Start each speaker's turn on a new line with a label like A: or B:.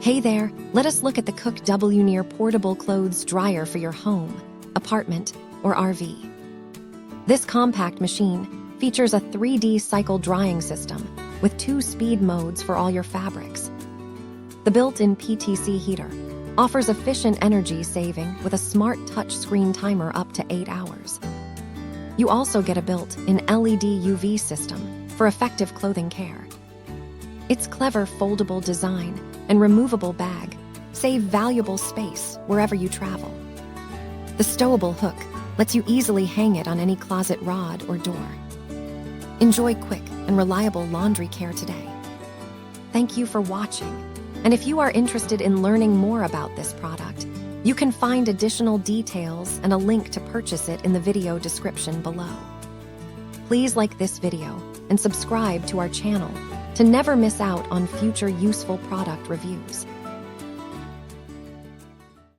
A: Hey there, let us look at the CookWneer Portable Clothes Dryer for your home, apartment, or RV. This compact machine features a 3D cycle drying system with 2 speed modes for all your fabrics. The built-in PTC heater offers efficient energy saving with a smart touchscreen timer up to 8 hours. You also get a built-in LED UV system for effective clothing care. Its clever foldable design and removable bag save valuable space wherever you travel. The stowable hook lets you easily hang it on any closet rod or door. Enjoy quick and reliable laundry care today. Thank you for watching, and if you are interested in learning more about this product, you can find additional details and a link to purchase it in the video description below. Please like this video and subscribe to our channel to never miss out on future useful product reviews.